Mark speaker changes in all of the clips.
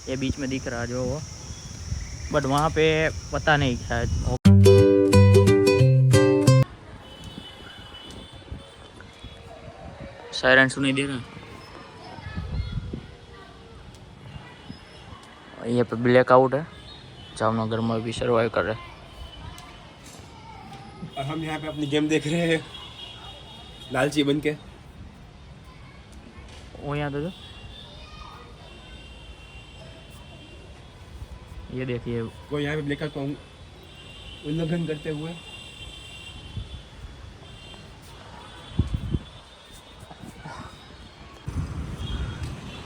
Speaker 1: ये बीच में दिख रहा जो वो, बट वहाँ पे पता नहीं शायद। सायरन सुनाई दे रहा। ये पे ब्लैकआउट है, जामनगर में भी सर्वाइव कर रहे हैं।
Speaker 2: और हम यहाँ पे अपनी गेम देख रहे हैं लालची बन के।
Speaker 1: वो यहाँ तो जो ये देखिए,
Speaker 2: वो यहाँ पे ब्लैकआउट को उल्लंघन करते हुए।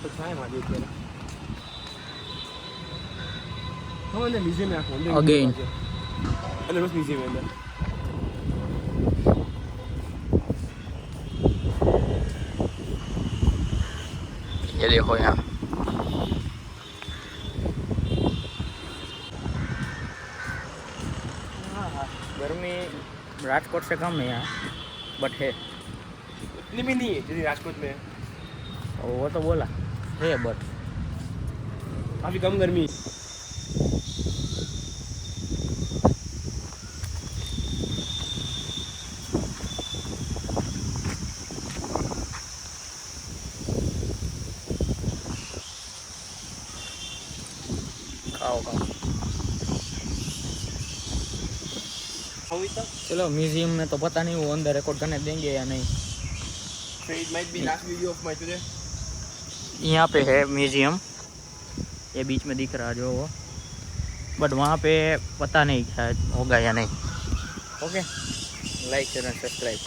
Speaker 2: तो काय मार दिया तेरा। हम अंदर म्यूजियम में आके अंदर
Speaker 1: Again.
Speaker 2: अंदर बस म्यूजियम में अंदर।
Speaker 1: ये देखो यहाँ गर्मी राजकोट से कम है यहाँ, बट है।
Speaker 2: इतनी भी नहीं है जितनी राजकोट में है।
Speaker 1: वो तो बोला है, बट
Speaker 2: काफी कम गर्मी।
Speaker 1: खाओ खाओ। चलो म्यूजियम में तो पता नहीं वो अंदर रिकॉर्ड करने देंगे या नहीं।
Speaker 2: So it might be last video of my today.
Speaker 1: यहाँ पे है म्यूजियम, ये बीच में दिख रहा जो वो, बट वहाँ पे पता नहीं शायद होगा या नहीं। Okay, like share and subscribe.